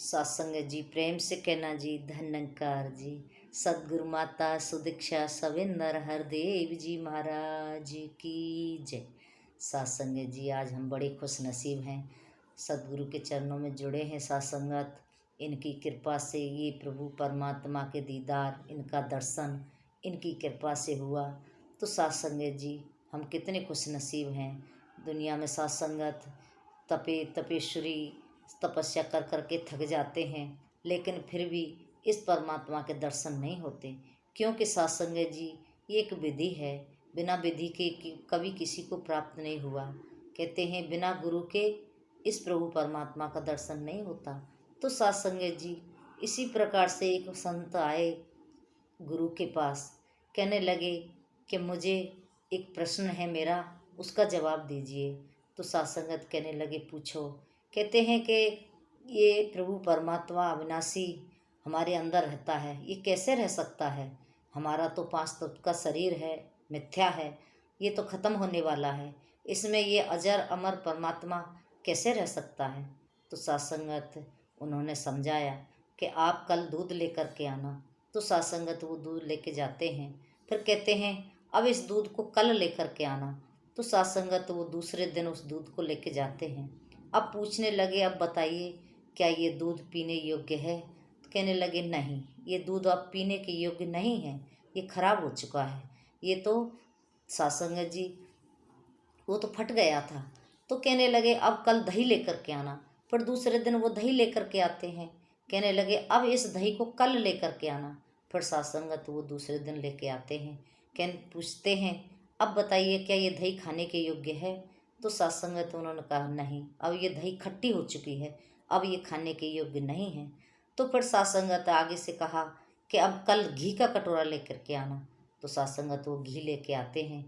सत्संग जी, प्रेम से कहना जी, धन्यकार जी। सदगुरु माता सुदीक्षा सविंदर हरदेव जी महाराज की जय। सत्संग जी, आज हम बड़े खुश नसीब हैं, सदगुरु के चरणों में जुड़े हैं। सत्संगत इनकी कृपा से ये प्रभु परमात्मा के दीदार, इनका दर्शन इनकी कृपा से हुआ। तो सत्संग जी, हम कितने खुश नसीब हैं। दुनिया में सत्संगत तपेश्वरी तपस्या कर कर के थक जाते हैं, लेकिन फिर भी इस परमात्मा के दर्शन नहीं होते, क्योंकि सत्संग जी ये एक विधि है। बिना विधि के कभी किसी को प्राप्त नहीं हुआ। कहते हैं बिना गुरु के इस प्रभु परमात्मा का दर्शन नहीं होता। तो सत्संग जी, इसी प्रकार से एक संत आए गुरु के पास, कहने लगे कि मुझे एक प्रश्न है मेरा, उसका जवाब दीजिए। तो सत्संगत कहने लगे पूछो। कहते हैं कि ये प्रभु परमात्मा अविनाशी हमारे अंदर रहता है, ये कैसे रह सकता है? हमारा तो 5 तत्व का शरीर है, मिथ्या है, ये तो ख़त्म होने वाला है, इसमें ये अजर अमर परमात्मा कैसे रह सकता है? तो सत्संगत उन्होंने समझाया कि आप कल दूध लेकर के आना। तो सत्संगत वो दूध लेके जाते हैं, फिर कहते हैं अब इस दूध को कल लेकर के आना। तो सत्संगत वो दूसरे दिन उस दूध को लेके जाते हैं। अब पूछने लगे, अब बताइए क्या ये दूध पीने योग्य है? तो कहने लगे नहीं, ये दूध अब पीने के योग्य नहीं है, ये खराब हो चुका है, ये तो सत्संगत जी वो तो फट गया था। तो कहने लगे अब कल दही लेकर के आना। पर दूसरे दिन वो दही लेकर के आते हैं, कहने लगे अब इस दही को कल लेकर के आना। फिर सत्संगत वो दूसरे दिन लेके आते हैं, पूछते हैं अब बताइए क्या ये दही खाने के योग्य है? तो सत्संगत उन्होंने कहा नहीं, अब ये दही खट्टी हो चुकी है, अब ये खाने के योग्य नहीं है। तो फिर सत्संगत आगे से कहा कि अब कल घी का कटोरा लेकर के आना। तो सत्संगत वो घी लेके आते हैं।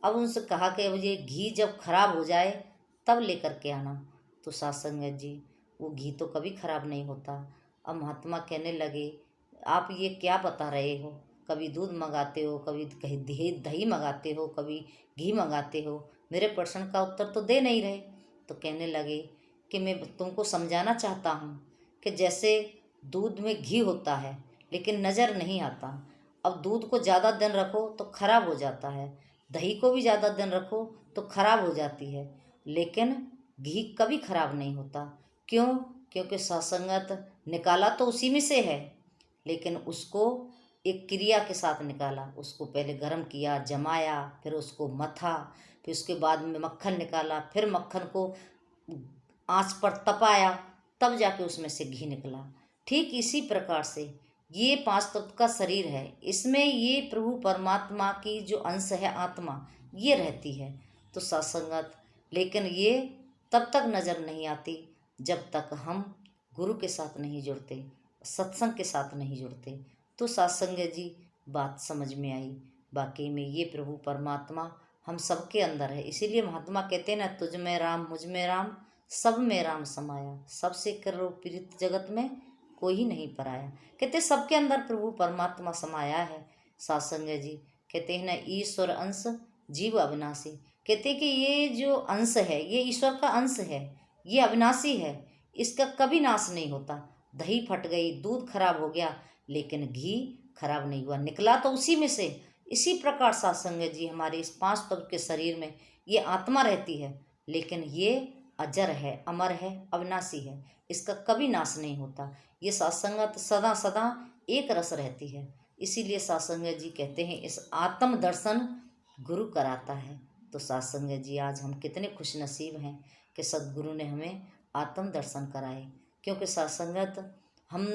अब उनसे कहा कि अब ये घी जब खराब हो जाए तब लेकर के आना। तो सत्संगत जी वो घी तो कभी खराब नहीं होता। अब महात्मा कहने लगे आप ये क्या बता रहे हो? कभी दूध मंगाते हो, कभी कहीं दही मंगाते हो, कभी घी मंगाते हो, मेरे प्रश्न का उत्तर तो दे नहीं रहे। तो कहने लगे कि मैं तुमको समझाना चाहता हूँ कि जैसे दूध में घी होता है लेकिन नज़र नहीं आता। अब दूध को ज़्यादा दिन रखो तो खराब हो जाता है, दही को भी ज़्यादा दिन रखो तो खराब हो जाती है, लेकिन घी कभी खराब नहीं होता। क्यों? क्योंकि सत्संगत निकाला तो उसी में से है, लेकिन उसको एक क्रिया के साथ निकाला। उसको पहले गर्म किया, जमाया, फिर उसको मथा, फिर उसके बाद में मक्खन निकाला, फिर मक्खन को आंच पर तपाया, तब जाके उसमें से घी निकला। ठीक इसी प्रकार से ये 5 तत्व का शरीर है, इसमें ये प्रभु परमात्मा की जो अंश है आत्मा, ये रहती है। तो सत्संगत, लेकिन ये तब तक नज़र नहीं आती जब तक हम गुरु के साथ नहीं जुड़ते, सत्संग के साथ नहीं जुड़ते। तो सत्संग जी बात समझ में आई, बाकी में ये प्रभु परमात्मा हम सबके अंदर है। इसीलिए महात्मा कहते हैं ना, तुझ में राम मुझ में राम सब में राम समाया, सबसे करो प्रीत जगत में कोई नहीं पराया। कहते सबके अंदर प्रभु परमात्मा समाया है। सत्संग जी कहते हैं ना, ईश्वर अंश जीव अविनाशी। कहते कि ये जो अंश है ये ईश्वर का अंश है, ये अविनाशी है, इसका कभी नाश नहीं होता। दही फट गई, दूध खराब हो गया, लेकिन घी खराब नहीं हुआ, निकला तो उसी में से। इसी प्रकार सत्संग जी हमारे इस 5 तत्व के शरीर में ये आत्मा रहती है, लेकिन ये अजर है, अमर है, अविनाशी है, इसका कभी नाश नहीं होता। ये सत्संगत सदा सदा एक रस रहती है। इसीलिए सत्संग जी कहते हैं इस आत्म दर्शन गुरु कराता है। तो सत्संग जी आज हम कितने खुश नसीब हैं कि सदगुरु ने हमें आत्म दर्शन कराए, क्योंकि सत्संगत हम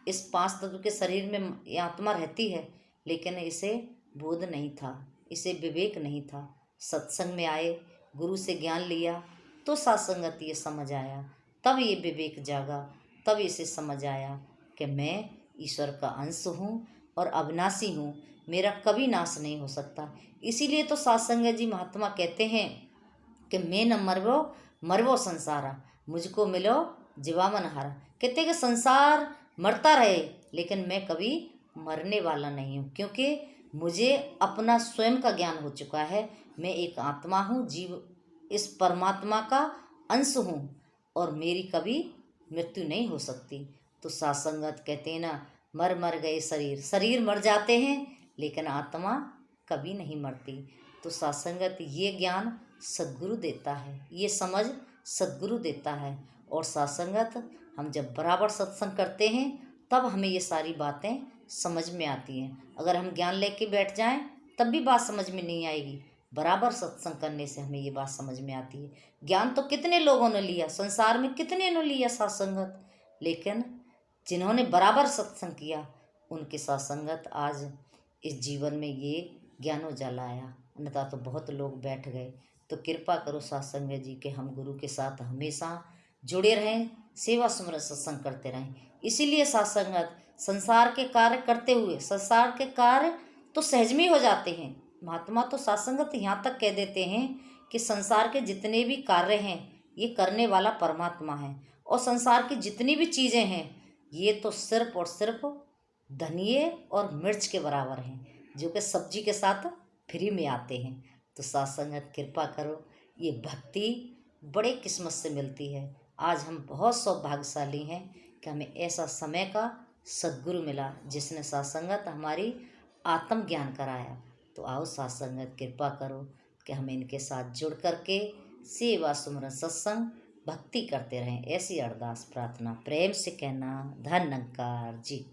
इस 5 तत्व के शरीर में ये आत्मा रहती है, लेकिन इसे बोध नहीं था, इसे विवेक नहीं था। सत्संग में आए, गुरु से ज्ञान लिया, तो सत्संगत ये समझ आया, तब ये विवेक जागा, तब इसे समझ आया कि मैं ईश्वर का अंश हूँ और अविनाशी हूँ, मेरा कभी नाश नहीं हो सकता। इसीलिए तो सत्संग जी महात्मा कहते हैं कि मैं न मरवो मरवो संसारा, मुझको मिलो जीवामन हारा। कहते कि संसार मरता रहे लेकिन मैं कभी मरने वाला नहीं हूँ, क्योंकि मुझे अपना स्वयं का ज्ञान हो चुका है। मैं एक आत्मा हूँ, जीव इस परमात्मा का अंश हूँ, और मेरी कभी मृत्यु नहीं हो सकती। तो सासंगत कहते हैं ना, मर मर गए शरीर, शरीर मर जाते हैं लेकिन आत्मा कभी नहीं मरती। तो सासंगत ये ज्ञान सद्गुरु देता है, ये समझ सद्गुरु देता है। और सासंगत हम जब बराबर सत्संग करते हैं तब हमें ये सारी बातें समझ में आती हैं। अगर हम ज्ञान लेके बैठ जाएं तब भी बात समझ में नहीं आएगी। बराबर सत्संग करने से हमें ये बात समझ में आती है। ज्ञान तो कितने लोगों ने लिया, संसार में कितने ने लिया सासंगत, लेकिन जिन्होंने बराबर सत्संग किया उनके सासंगत आज इस जीवन में ये ज्ञान उजाला आया, अन्यथा तो बहुत लोग बैठ गए। तो कृपा करो सासंग जी के हम गुरु के साथ हमेशा जुड़े रहें, सेवा सुमरन सत्संग करते रहें। इसीलिए सासंगत संसार के कार्य करते हुए, संसार के कार्य तो सहज में हो जाते हैं। महात्मा तो सासंगत यहाँ तक कह देते हैं कि संसार के जितने भी कार्य हैं ये करने वाला परमात्मा है, और संसार की जितनी भी चीज़ें हैं ये तो सिर्फ और सिर्फ धनिये और मिर्च के बराबर हैं, जो कि सब्जी के साथ फ्री में आते हैं। तो सासंगत कृपा करो, ये भक्ति बड़े किस्मत से मिलती है। आज हम बहुत सौभाग्यशाली हैं कि हमें ऐसा समय का सद्गुरु मिला जिसने सासंगत हमारी आत्मज्ञान कराया। तो आओ सासंगत कृपा करो कि हम इनके साथ जुड़ करके सेवा सुमरन सत्संग भक्ति करते रहें। ऐसी अरदास प्रार्थना प्रेम से कहना। धन्यकार जी।